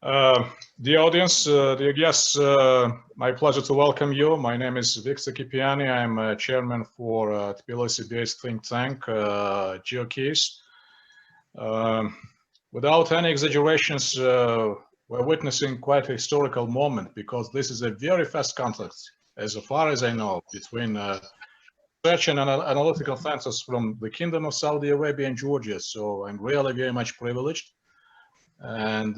Dear audience, dear guests, my pleasure to welcome you. My name is Viktor Kipiani. I'm chairman for Tbilisi-based think tank, Geocase. Without any exaggerations, we're witnessing quite a historical moment because this is a very fast conflict, as far as I know, between research and analytical centers from the Kingdom of Saudi Arabia and Georgia. So I'm really very much privileged. And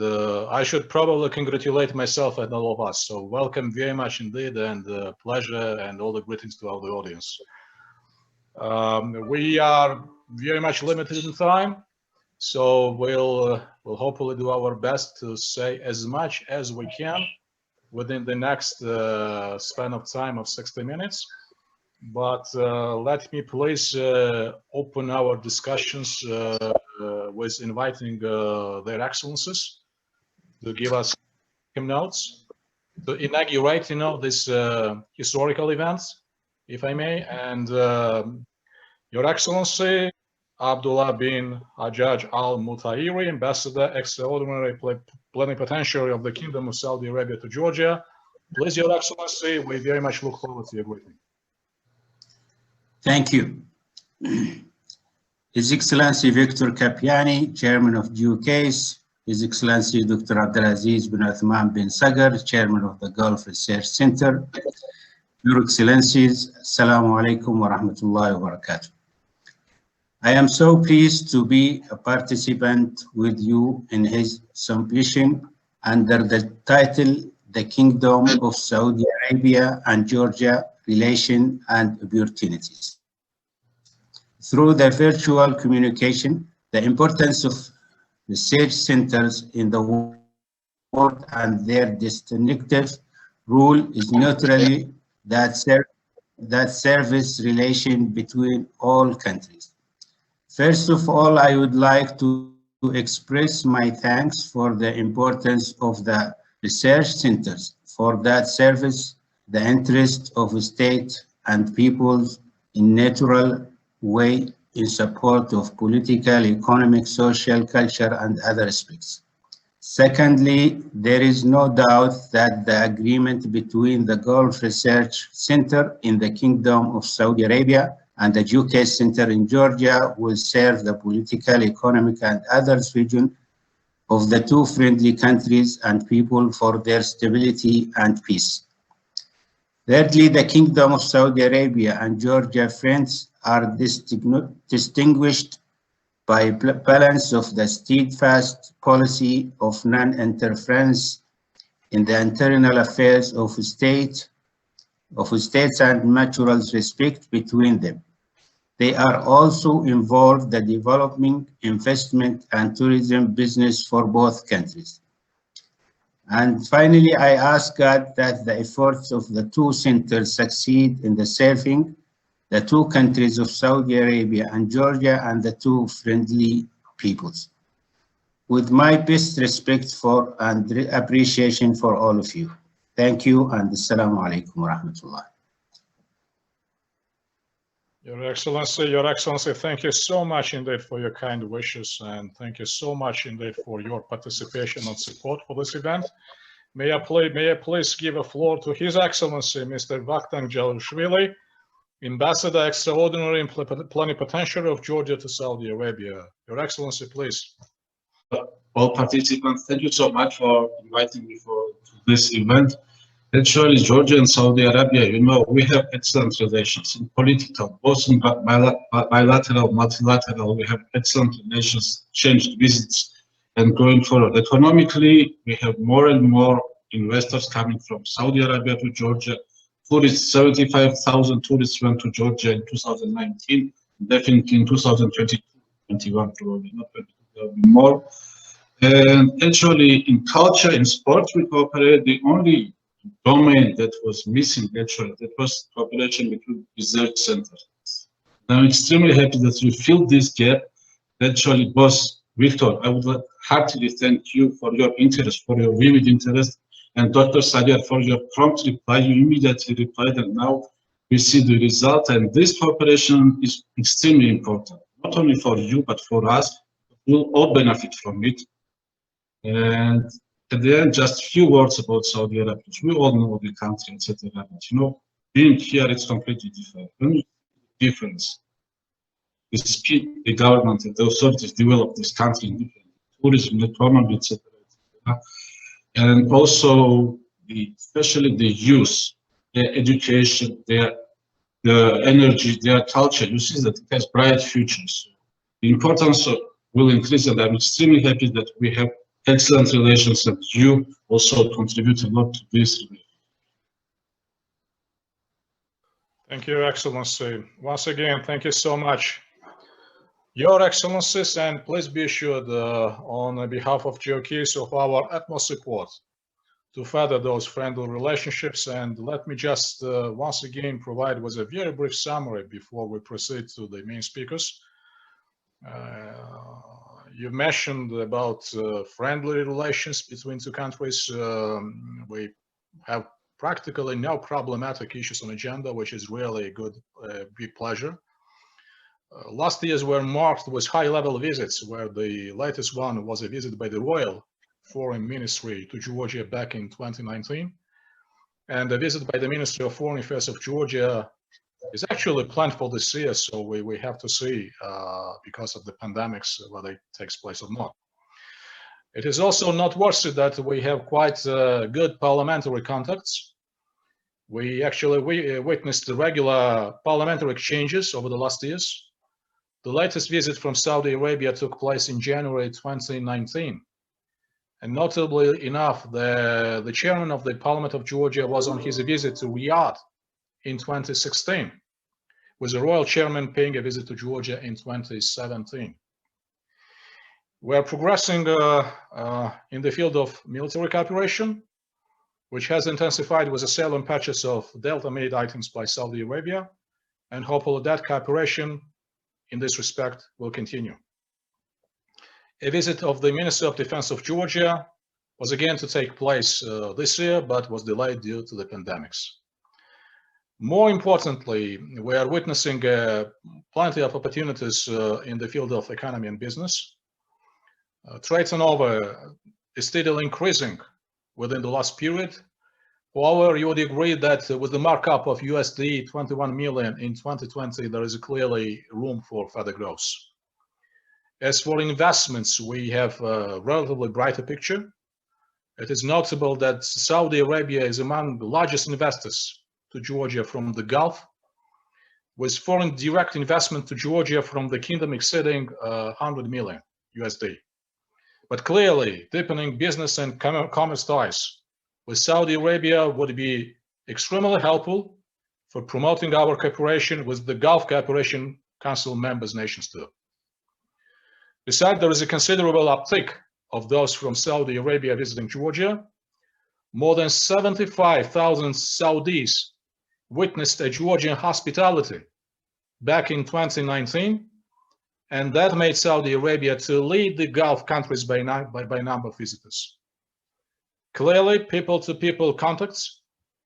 I should probably congratulate myself and all of us. So welcome very much indeed, and pleasure, and all the greetings to all the audience. We are very much limited in time, so we'll hopefully do our best to say as much as we can within the next span of time of 60 minutes. But let me please open our discussions with inviting their excellencies to give us notes to inaugurate, this historical events, if I may. And Your Excellency Abdullah bin Hajjaj Al-Mutaitri, Ambassador Extraordinary Plenipotentiary of the Kingdom of Saudi Arabia to Georgia. Please, Your Excellency, we very much look forward to your greeting. Thank you. His Excellency Viktor Kipiani, Chairman of Geocase, His Excellency Dr. Abdulaziz bin Uthman bin Sagar, Chairman of the Gulf Research Center, Your Excellencies, Assalamu alaikum wa rahmatullahi wa barakatuh. I am so pleased to be a participant with you in his symposium under the title, The Kingdom of Saudi Arabia and Georgia, Relation and Opportunities. Through the virtual communication, the importance of research centers in the world and their distinctive role is neutrally that service relation between all countries. First of all, I would like to express my thanks for the importance of the research centers for that service the interest of state and peoples in natural way in support of political, economic, social, culture, and other aspects. Secondly, there is no doubt that the agreement between the Gulf Research Center in the Kingdom of Saudi Arabia and the Geocase Center in Georgia will serve the political, economic, and others region of the two friendly countries and people for their stability and peace. Thirdly, the Kingdom of Saudi Arabia and Georgia friends are distinguished by balance of the steadfast policy of non-interference in the internal affairs of states and mutual respect between them. They are also involved in the development, investment, and tourism business for both countries. And finally, I ask God that the efforts of the two centers succeed in the serving the two countries of Saudi Arabia and Georgia and the two friendly peoples. With my best respect for and appreciation for all of you. Thank you, and Assalamu alaikum wa rahmatullah. Your Excellency, thank you so much indeed for your kind wishes, and thank you so much indeed for your participation and support for this event. May I please give a floor to His Excellency, Mr. Vakhtang Jaoshvili, Ambassador Extraordinary and Plenipotentiary of Georgia to Saudi Arabia. Your Excellency, please. All participants, thank you so much for inviting me for this event. Actually, Georgia and Saudi Arabia, we have excellent relations in political, both in bilateral, multilateral. We have excellent relations, changed visits, and going forward. Economically, we have more and more investors coming from Saudi Arabia to Georgia. Tourists, 75,000 tourists went to Georgia in 2019, definitely in 2020, 21 probably, not 22, there will be more. And actually, in culture, in sports, we cooperate. The only domain that was missing, actually, that was cooperation between research centers. I'm extremely happy that we filled this gap. Actually, boss Viktor, I would heartily thank you for your interest, for your vivid interest, and Dr. Sagar for your prompt reply. You immediately replied, and now we see the result. And this cooperation is extremely important, not only for you, but for us. We'll all benefit from it. And at the end, just a few words about Saudi Arabia. We all know the country, etc. But, you know, being here, it's completely different. Difference. The speed the government and the authorities develop this country in different tourism, economy, etc. And also, especially the youth, their education, their energy, their culture. You see that it has bright futures. The importance will increase, and I'm extremely happy that we have excellent relations, and you also contribute a lot to this. Thank you, Excellency. Once again, thank you so much. Your Excellencies, and please be assured on behalf of Geocase of our utmost support to further those friendly relationships. And let me just once again provide with a very brief summary before we proceed to the main speakers. You mentioned about friendly relations between two countries. We have practically no problematic issues on agenda, which is really a good, big pleasure. Last years were marked with high-level visits, where the latest one was a visit by the Royal Foreign Ministry to Georgia back in 2019, and a visit by the Ministry of Foreign Affairs of Georgia is actually planned for this year, so we have to see because of the pandemics whether it takes place or not. It is also noteworthy that we have quite good parliamentary contacts. We actually witnessed the regular parliamentary exchanges over the last years. The latest visit from Saudi Arabia took place in January 2019. And notably enough, the chairman of the Parliament of Georgia was on his visit to Riyadh in 2016, with the royal chairman paying a visit to Georgia in 2017. We are progressing in the field of military cooperation, which has intensified with the sale and purchase of Delta-made items by Saudi Arabia, and hopefully that cooperation in this respect will continue. A visit of the Minister of Defense of Georgia was again to take place this year, but was delayed due to the pandemics. More importantly, we are witnessing plenty of opportunities in the field of economy and business. Trade turnover is steadily increasing within the last period. However, you would agree that with the markup of USD 21 million in 2020, there is clearly room for further growth. As for investments, we have a relatively brighter picture. It is notable that Saudi Arabia is among the largest investors to Georgia from the Gulf, with foreign direct investment to Georgia from the kingdom exceeding 100 million USD. But clearly, deepening business and commerce ties with Saudi Arabia would be extremely helpful for promoting our cooperation with the Gulf Cooperation Council members nations too. Besides, there is a considerable uptick of those from Saudi Arabia visiting Georgia. More than 75,000 Saudis witnessed a Georgian hospitality back in 2019, and that made Saudi Arabia to lead the Gulf countries by number of visitors. Clearly, people-to-people contacts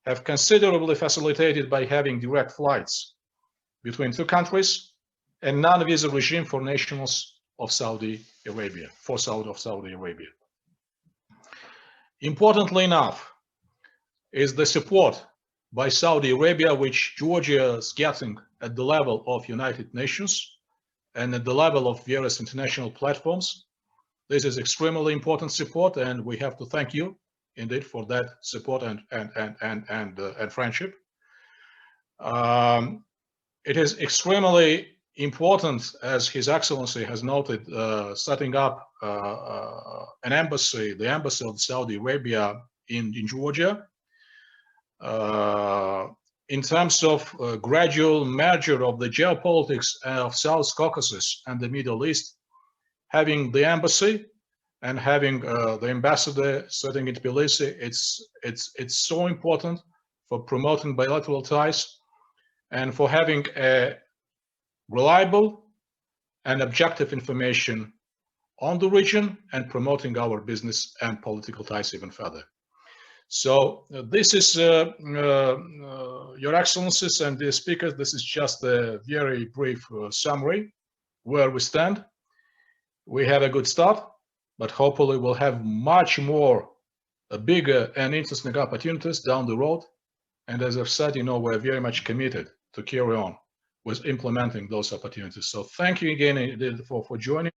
have considerably facilitated by having direct flights between two countries and non-visa regime for nationals of Saudi Arabia, Saudi Arabia. Importantly enough is the support by Saudi Arabia, which Georgia is getting at the level of United Nations and at the level of various international platforms. This is extremely important support, and we have to thank you indeed for that support and friendship. It is extremely important, as His Excellency has noted, setting up an embassy, the embassy of Saudi Arabia in Georgia. In terms of gradual merger of the geopolitics of South Caucasus and the Middle East, having the embassy and having the ambassador sitting in Tbilisi, it's so important for promoting bilateral ties and for having a reliable and objective information on the region and promoting our business and political ties even further. So this is, Your Excellencies and the speakers, this is just a very brief summary where we stand. We have a good start, but hopefully we'll have much more bigger and interesting opportunities down the road. And as I've said, we're very much committed to carry on with implementing those opportunities. So thank you again for joining.